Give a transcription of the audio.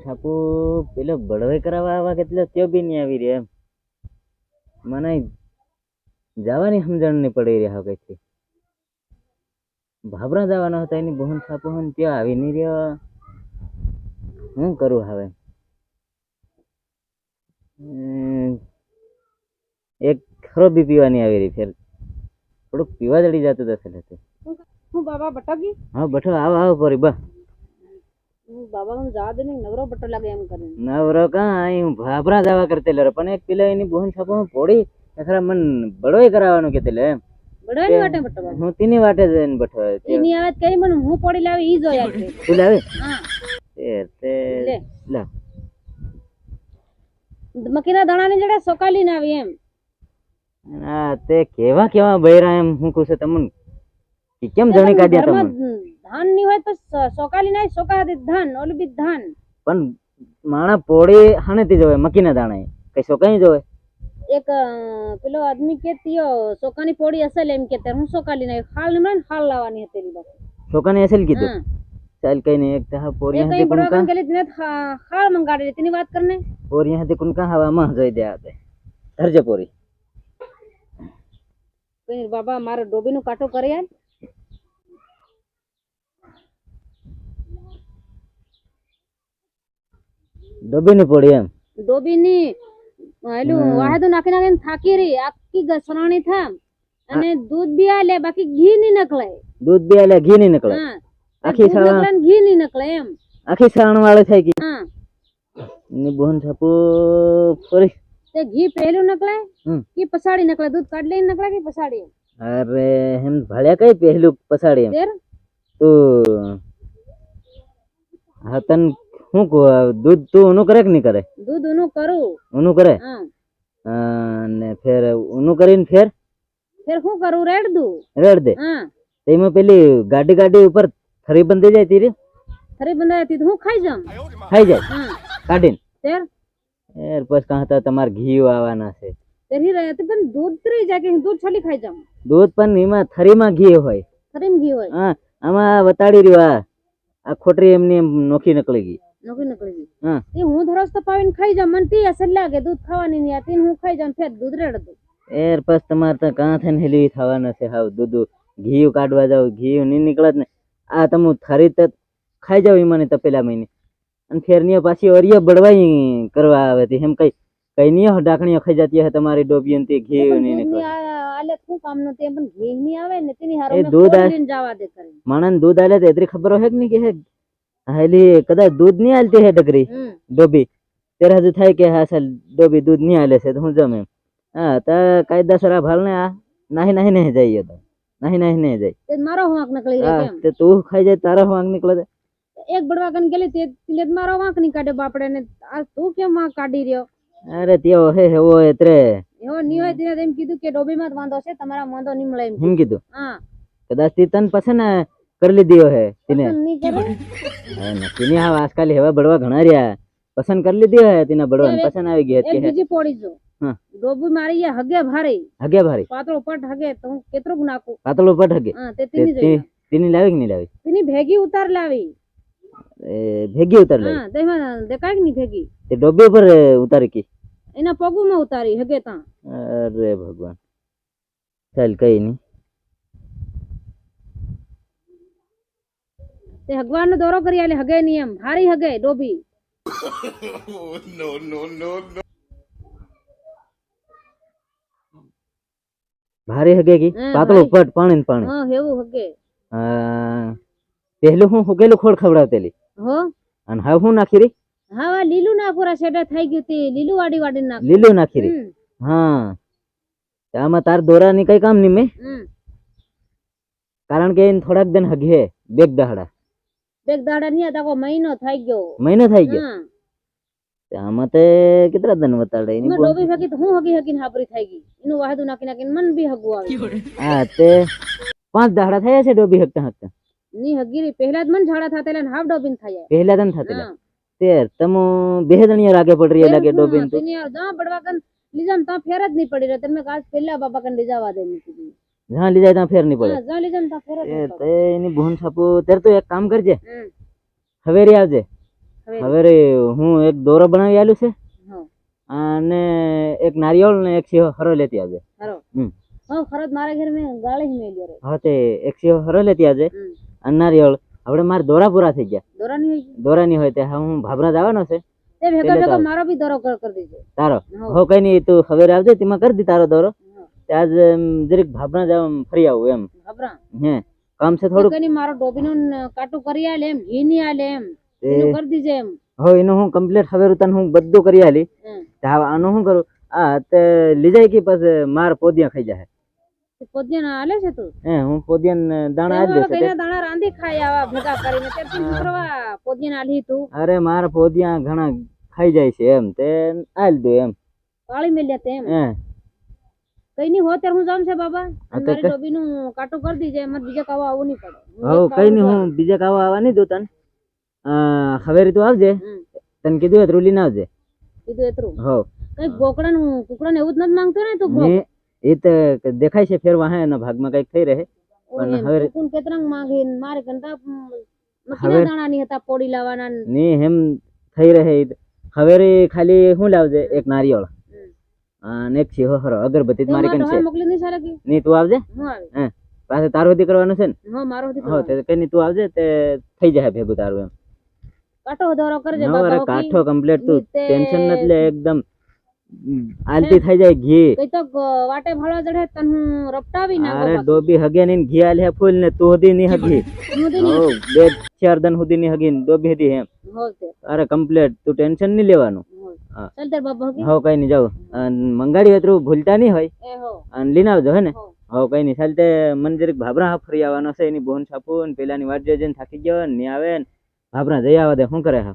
છાપુ પેલો બળવે કરાવવા આવા કેટલો ત્યો બી નહીં આવી રહ્યા એમ મને જવાની સમજણ નહીં પડી રહ્યા કઈથી ભાભરા જવાના હતા એની બહન છાપુ હન ત્યાં આવી નહીં રહ્યો હું કરું હવે એક ખરો બી પીવાની આવી રહી ફેર થોડુંક પીવા જડી જતું હશે હું બાબા બટકી હા બઠો આવ આવ પરી બા બાબા હું જા દે ને નવરો બટો લાગે એમ કરીને નવરો કા હું ભાભરા જવા કરતે લે પણ એક પેલા એની બહન છાપુ પોડી ખરા મન બળોય કરાવવાનું કેતે લે બડાની વાટે બટો હું તેની વાટે જઈને બઠો એની આવે કઈ મને હું પડી લાવી ઈ જોયા છે તું લાવે હા તે લે લા મકીના દાણા ની જડે સોકાલી ના આવી એમ આ તે કેવા કેવા બૈરા એમ હું કહું છું તમને કે કેમ જણી કાઢ્યા તમને ધાન ની હોય તો સોકાલી ના સોકા દે ધાન ઓલું બી ધાન પણ માણા પોડી હાણેથી જોવે મકીના દાણા કઈ સોકાઈ જોવે એક પેલો આદમી કે તિયો સોકાની પોડી અસલ એમ કે હું સોકાલી ના ખાલ ને ખાલ લાવવાની હતી એની બાકી સોકાની અસલ કીધું ચાલ કઈ નહીં એક તા પોરી કઈ બડવા ગલી ને ખાલ મંગાડે તેની વાત કરને પોરી હાથે કુનકા હવામાં જોઈ દે આતે ધરજે પોરી કઈ બાબા મારો ડોબી નું કાટો કરે યાર ડોબી ની પોડી એમ ડોબી ની એલું વાહેદુ નાખી નાખીને થાકી રહી આખી ગસરાણી થામ અને દૂધ બી આલે બાકી ઘી ની નકળે દૂધ બી આલે ઘી ની નીકળે હા આખી સાણ ઘી ની નકળે એમ આખી સાણ વાળે થઈ ગઈ હા ની બહન છાપુ પોરી તે ઘી પહેલું નકળે કે પસાડી નકળે દૂધ કાઢ લઈને નકળે કે પસાડી અરે હેમ ભાળ્યા કઈ પહેલું પસાડી એમ તેર તો હા તન હું દૂધ તું ઊનું કરે કે નહીં કરે દૂધ ઊનું કરું ઊનું કરે હા ને ફેર ઊનું કરીને ફેર હું કરું રેડ દઉં રેડ દે હા તેમાં પેલી ગાડી ઉપર થરી બંધી જાય તીરી થરી બંધાતી હું ખાઈ જામ ખાઈ જાય હા કાઢીને તેર એર પછી કહા હતા તમારે ઘી આવવાના છે તેરી રહે તે પણ દૂધ ત્રી જાય કે દૂધ છલી ખાઈ જામ દૂધ પણ એમાં થરીમાં ઘી હોય થરીમાં ઘી હોય હા આમાં વતાડી રહ્યું આ ખોટરી એમની નોખી નીકળી ગઈ નોકી નીકળી ગઈ હા એ હું ધરસ તો પાવીને ખાઈ જામ મને તી અસર લાગે દૂધ ખાવાની નહીં આતી હું ખાઈ જામ ફેર દૂધ રેડ દઉં એર પછી તમારે તો કાં થઈને હેલી થવાના છે હાવ દૂધ ઘી કાઢવા જાવ ઘી નહીં નીકળત ને આ તમે થરી તો ખાઈ જાવ એમાં તો પેલા મહિને અને ફેરની પાછી ઓરિયા બળવાઈ કરવા આવે હતી એમ કઈ કઈ નહીં ડાકણીઓ ખાઈ જતી હે તમારી ડોબી તે ઘી નહીં નીકળે આલે શું કામ નો તે પણ ઘી નહીં આવે ને તેની હારો એ મેં દૂધ ખોલીને જવા દે કરે માણસ દૂધ આલે તો એટલી ખબર હોય કે નહીં કે હે હેલી કદાચ દૂધ નહીં આલતી હે ડગરી ડોબી ત્યારે હજુ થાય કે હા સર ડોબી દૂધ નહીં આલે છે તો હું જમે હા તો કાયદાસર આ ભાલ ને આ નાહી નાહી નહીં જાય તો નાહી નાહી નહીં જાય તે મારો વાંક નીકળી રહ્યો કેમ તે તું ખાઈ જાય તારો વાંક નીકળે એક બડવા કન ગેલી તે લે મારો વાંક ની કાઢે બાપડે ને આ તું કેમ વાંક કાઢી રહ્યો અરે તેઓ હે હેવો એત્રે એવો ની હોય તેને એમ કીધું કે ડોબી માં વાંધો છે તમારા વાંધો નહીં મળે એમ કીધું હા કદાચ તી તન પસંદ કરી લીધી હે તેને નહીં કરે નક્કી નહીં હા આજકાલ એવા બળવા ઘણા રહ્યા પસંદ કરી લીધી હે તેના બળવા પસંદ આવી ગઈ એક બીજી પોડી જો હા ડોબી મારી એ હગે ભારે હગે ભારી પાતળો પટ હગે તો હું કેટલું નાખું પાતળો પટ હગે હા તે તેની જોઈ તેની લાવી કે નહીં લાવી તેની ભેગી ઉતાર લાવી ભેગી ઉતાર લાવી હા તેમાં દેખાય કે નહીં ભેગી તે ડોબી ઉપર ઉતારી કી એના પગુમાં ઉતારી હગે તા અરે ભગવાન ચાલ કઈ નહીં તે ભગવાન નો દોરો કરી આલે હગે નહીં એમ હારી હગે ડોબી ભારે હગે કી પાતળો પટ પાણી પાણી હા હેવું હગે પહેલું હું હુકેલું ખોળ ખવડાવતેલી હો અને હવે હું નાખી રહી હા વા લીલું નાખોરા શેડા થઈ ગયું તે લીલું વાડી વાડી નાખ લીલું નાખી રહી હા આમાં તાર દોરા ની કઈ કામ નહીં મેં કારણ કે એને થોડાક દિન હગે બેગ દહાડા ની હતા મહિનો થઈ ગયો મહિનો થઈ ગયો આમાં તે કેટલા દિન વતાડે એની ડોબી ફેકી હું હગી હગીને હાબરી થઈ ગઈ એનું વાહદું નાખી નાખીને મન બી હગવું આવે હા તે 5 દાડા થયા છે ડોબી હકતા હકતા ની હગીરી પહેલા જ મન ઝાડા થાતે એટલે હાફ ડોબીન થાય પહેલા દન થતેલા તે તમો બે દણિયા લાગે પડ રહી લાગે ડોબીન તો દુનિયા જા બડવા કન લીજામ તા ફેર જ નહીં પડી રહે તમે કાજ પહેલા બાબા કન લીજાવા દે ની જहाँ ले जाए ता फेर नहीं पड़े જા લીજામ તા ફેર જ નહીં પડે તે એની બહન છાપો તેર તો એક કામ કરજે હવેરી આવજે હવે રે હું એક દોરો બનાવી આલું છે હા અને એક નારિયેળ ને એક સિંહો હરો લેતી આવજે. હરો હમ. હા ખરત મારા ઘર મેં ગાળી જ મેલ્યો રે હા તે એક સિંહો હરો લેતી આવજે હમ. અને નારિયેળ. હવે મારા દોરા પૂરા થઈ ગયા. દોરા નહીં હોય દોરા ની હોય તે હા હું ભાભરા જવાનો છે તે ભેગા પેલે તો ભેગા આવ. મારો બી દોરો કરી દેજો. તારો હા. હો કઈ નહીં તું હવે આવજે તેમાં કરી દી તારો દોરો. હા. તે આજ જરીક ભાભરા જવા ફરી આવું એમ. ખબરા હે કામ છે થોડુંક. કઈ મારો ડોબીનું કાટું કરી આલે એમ ઘી ની આલે એમ એ એનું કરી દીજે એમ. હો એનું હું કમ્પ્લીટ હવે તને હું બધું કરી આલી. હમ. તો હવે આનું શું કરું આ તે લઈ જાય કે પછી માર પોદિયા ખાઈ જાય. પોદિયા આલે છે તું હે હું પોદિયા દાણા આલી દેશે તે. કઈના દાણા રાંધી ખાઈ આવા ભેગા કરીને તે તું કરવા પોદિયા આલી તું અરે માર પોદિયા ઘણા ખાઈ જાય છે એમ તે આલી દો એમ. કાળી મેલ્યા તે એમ હે કઈ નહીં હો ત્યારે હું જામ છે બાબા હા તો મારી ડોબીનું કાટું કરી દીજે એમાં બીજા કાવા આવું નહીં પડે. હું હવ એક કઈ નહીં કાવા હું બીજા કાવા આવવા નહીં દઉં તને હવે તું આવજે હમ. તને કીધું એટલું લઈને આવજે. કીધું એટલું હવ કઈ ગોકડા કુકડા એવું જ નથી માંગતો ને તું ભોગ? ને એ તો દેખાય છે ફેરવા હે એના ભાગમાં કઈક થઈ રહે પણ એમ હવે કુકુન કેતરંગ માંગે ને મારે કંટા હવે- મકીના દાણા ની હતા પોડી લાવવાના ને. ની હેમ થઈ રહે ઈ. હવે રે ખાલી શું લાવજે એક નારિયેળ હમ. અને એક સિંહો હરો અગરબત્તી તે મારી મારે કન છે હવે મોકલી નહીં સારા કી નહીં તું આવજે હું આવી પાછું તારું સુધી કરવાનું છે ને. હા મારો હતી હો તે કઈ નહીં તું આવજે તે થઈ જાય ભેગું તારું એમ. કાટો દોરો કરજે નવ બાબા રે ઓકી. કાઠો કમ્પ્લીટ તું નીતે- ટેન્શન નથી લે એકદમ આલતી થઈ જાય ઘી. કઈ તો વાટે ભાળવા જડે તને હું રપટાવી નાખો અરે બાકી. ડોબી હગે ની ઘી આલે ફૂલ ને તું હદી ની હગી. હું તો નહીં. હો 2-4 દન સુધી ની હગી ને ડોબી હદી એમ. હો તે અરે કમ્પ્લીટ તું ટેન્શન નહીં લેવાનું. હો. હા. ચાલ તાર બાબા ઓકી. હો કઈ નહીં જાવ મંગાડી હોય તો ભૂલતા નહીં હોય એ હો અને લઈને આવજો હે ને. હો. હો કઈ નહીં ચાલ તે મને જરીક ભાભરા હા ફરી આવવાનો છે એની બોન છાપું ને પેલાની વાટ જોઈને થાકી ગયો ને ની આવે ને ભાભરા જઈ આવા દે શું કરે હા.